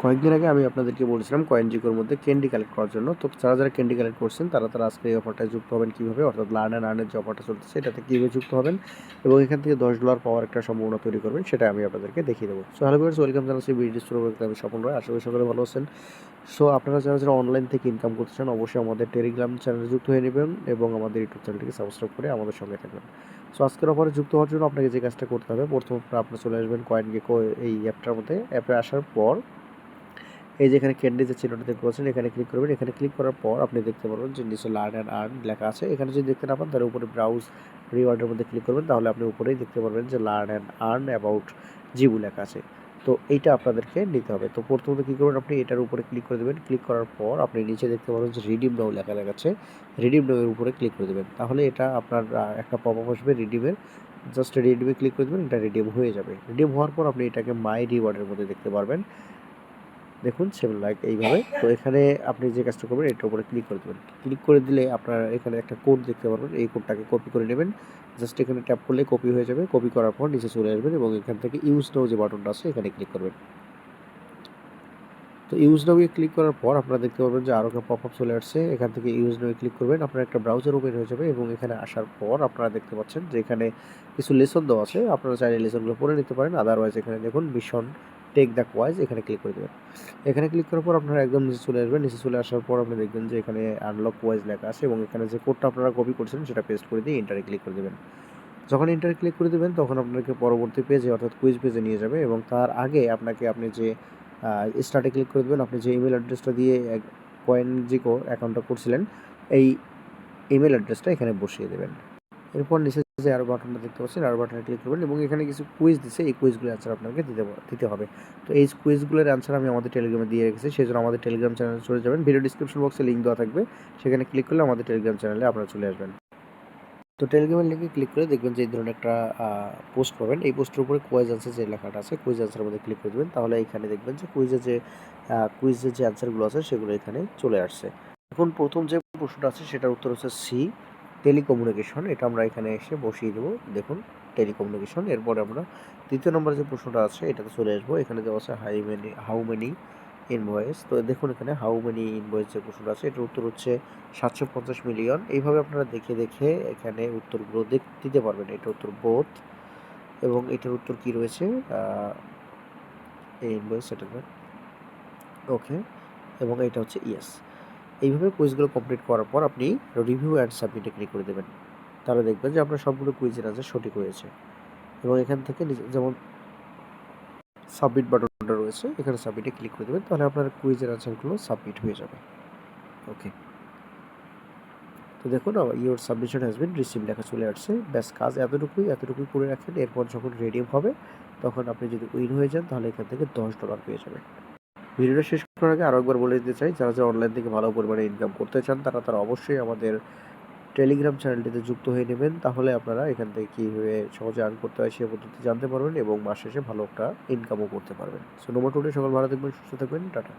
কয়েকদিন আগে আমি আপনাদেরকে বলেছিলাম কয়েনজিকোর মধ্যে ক্যান্ডি কালেক্ট করার জন্য। তো যারা ক্যান্ডি কালেক্ট করছেন তারা আজকে এই অফারটায় যুক্ত হবেন কীভাবে, অর্থাৎ লার্ন অ্যান্ড আর্নের যে অফারটা চলতেছে এটাতে কীভাবে যুক্ত হবেন এবং এখান থেকে $10 পাওয়ার একটা সম্ভাবনা তৈরি করবেন, সেটা আমি আপনাদেরকে দেখিয়ে দেবো। সো হ্যালো ভিউয়ার্স, ওয়েলকাম জানাচ্ছি ভিডিও শুরু করতে আমি স্বপন রায়। আশা করি সকলে ভালো আছেন। সো আপনারা যারা অনলাইন থেকে ইনকাম করতে চান অবশ্যই আমাদের টেলিগ্রাম চ্যানেলে যুক্ত হয়ে নেবেন এবং আমাদের ইউটিউব চ্যানেলটিকে সাবস্ক্রাইব করে আমাদের সঙ্গে থাকবেন। সো আজকের অফারে যুক্ত হওয়ার জন্য আপনাকে যে কাজটা করতে হবে, প্রথমত আপনারা চলে আসবেন কয়েনগেকো এই অ্যাপটার মধ্যে। অ্যাপে আসার পর এই যে এখানে ক্যান্ডি যে চিহ্নটা দেখতে পাচ্ছেন এখানে ক্লিক করবেন। এখানে ক্লিক করার পর আপনি দেখতে পারবেন যে নিচে লার্ন অ্যান্ড আর্ন লেখা আছে। এখানে যদি দেখতে না পান তাহলে উপরে ব্রাউজ রিওয়ার্ডের মধ্যে ক্লিক করবেন, তাহলে আপনি উপরেই দেখতে পারবেন যে লার্ন অ্যান্ড আর্ন অ্যাবাউট জিবু লেখা আছে। তো এইটা আপনাদেরকে নিতে হবে। তো প্রথমত কী করবেন, আপনি এটার উপরে ক্লিক করে দেবেন। ক্লিক করার পর আপনি নিচে দেখতে পারবেন যে রিডিম নাও লেখা দেখাচ্ছে। রিডিম নাও এর উপরে ক্লিক করে দেবেন, তাহলে এটা আপনার একটা পপ আপ আসবে রিডিমের। জাস্ট রিডিমে ক্লিক করে দেবেন, এটা রিডিম হয়ে যাবে। রিডিম হওয়ার পর আপনি এটাকে মাই রিওয়ার্ডের মধ্যে দেখতে পারবেন। দেখুন সেম লাইক এইভাবে। তো এখানে আপনি যে কাজটা করবেন এটার উপরে ক্লিক করে দেবেন। ক্লিক করে দিলে আপনার এখানে একটা কোড দেখতে পারবেন। এই কোডটাকে কপি করে নেবেন। জাস্ট এখানে ট্যাপ করলে কপি হয়ে যাবে। কপি করার পর নিচে চলে আসবেন এবং এখান থেকে ইউজ নাও যে বাটনটা আছে এখানে ক্লিক করবেন। তো ইউজ নাও এ ক্লিক করার পর আপনারা দেখতে পারবেন যে আরও একটা পপ আপ চলে আসছে। এখান থেকে ইউজ নাও এ ক্লিক করবেন, আপনার একটা ব্রাউজার ওপেন হয়ে যাবে এবং এখানে আসার পর আপনারা দেখতে পাচ্ছেন যে এখানে কিছু লেসন দেওয়া আছে। আপনারা চাইলে লেসনগুলো পড়ে নিতে পারেন। আদারওয়াইজ এখানে দেখুন মিশন টেক দ্য কোয়াইজ, এখানে ক্লিক করে দেবেন। এখানে ক্লিক করার পর আপনারা একদম নিচে চলে আসবেন। নিচে চলে আসার পর আপনি দেখবেন যে এখানে আনলক কোয়াইজ লেখা আছে এবং এখানে যে কোডটা আপনারা কপি করছেন সেটা পেস্ট করে দিয়ে এন্টারে ক্লিক করে দেবেন। যখন এন্টারে ক্লিক করে দেবেন তখন আপনাকে পরবর্তী পেজে অর্থাৎ কুইজ পেজে নিয়ে যাবে এবং তার আগে আপনি যে স্টার্টে ক্লিক করে দেবেন। আপনি যে ইমেল অ্যাড্রেসটা দিয়ে কয়েনজিকো অ্যাকাউন্টটা করছিলেন এই ইমেল অ্যাড্রেসটা এখানে বসিয়ে দেবেন। এরপর নিচে যে আরও বাটনটা দেখতে পাচ্ছেন আরও বাটনে ক্লিক করবেন এবং এখানে কিছু কুইজ দিচ্ছে, এই কুইজগুলোর অ্যান্সার আপনাকে দিতে হবে। তো এই কুইজগুলোর অ্যান্সার আমি আমাদের টেলিগ্রামে দিয়ে রেখেছি, সেই জন্য আমাদের টেলিগ্রাম চ্যানেলে চলে যাবেন। ভিডিও ডিসক্রিপশন বক্সে লিঙ্ক দেওয়া থাকবে, সেখানে ক্লিক করলে আমাদের টেলিগ্রাম চ্যানেলে আপনারা চলে আসবেন। তো টেলিগ্রামের লিঙ্কে ক্লিক করে দেখবেন যে এই ধরনের একটা পোস্ট পাবেন। এই পোস্টের উপরে কুইজ আনসার যে লেখাটা আছে কুইজ আনসারের মধ্যে ক্লিক করে দেবেন, তাহলে এখানে দেখবেন যে কুইজের যে অ্যান্সারগুলো আছে সেগুলো এখানে চলে আসছে। এখন প্রথম যে প্রশ্নটা আছে সেটার উত্তর হচ্ছে সি, টেলিকমিউনিকেশন। এটা আমরা এখানে এসে বসিয়ে দেবো, দেখুন টেলিকমিউনিকেশন। এরপরে আমরা দ্বিতীয় নম্বর যে প্রশ্নটা আছে এটাতে চলে আসবো। এখানে দেওয়া আছে হাউ মেনি ইনভয়েস। তো দেখুন এখানে হাউ মেনি ইনভয়েস যে প্রশ্নটা আছে এটার উত্তর হচ্ছে 750 মিলিয়ন। এইভাবে আপনারা দেখে দেখে এখানে উত্তরগুলো দিতে পারবেন। এটা উত্তর বোথ এবং এটার উত্তর কি রয়েছে এই ইনভয়েস সেটেলমেন্ট, ওকে, এবং এটা হচ্ছে ইয়েস। এইভাবে কুইজগুলো কমপ্লিট করার পর আপনি রিভিউ অ্যান্ড সাবমিটে ক্লিক করে দেবেন, তাহলে দেখবেন যে আপনার সবগুলো কুইজের আনসার সঠিক হয়েছে। এবং এখান থেকে যেমন সাবমিট বাটনটা রয়েছে এখানে সাবমিটে ক্লিক করে দেবেন, তাহলে আপনার কুইজের আনসারগুলো সাবমিট হয়ে যাবে। ওকে, তো দেখুন your submission has been receive লেখা চলে আসছে। ব্যাস কাজ এতটুকুই করে রাখেন। এরপর যখন রেডিম হবে তখন আপনি যদি উইন হয়ে যান তাহলে এখান থেকে $10 পেয়ে যাবেন। ভিডিওটা শেষ করার আগে আরও একবার বলে দিতে চাই, যারা অনলাইন থেকে ভালো পরিমাণে ইনকাম করতে চান তারা অবশ্যই আমাদের টেলিগ্রাম চ্যানেলটিতে যুক্ত হয়ে নেবেন, তাহলে আপনারা এখান থেকে কীভাবে সহজে আর্ন করতে হয় সে পদ্ধতি জানতে পারবেন এবং মাস শেষে ভালো একটা ইনকামও করতে পারবেন। সো নো মোর টুডে, সকল ভালো থাকবেন, সুস্থ থাকবেন, টাটা।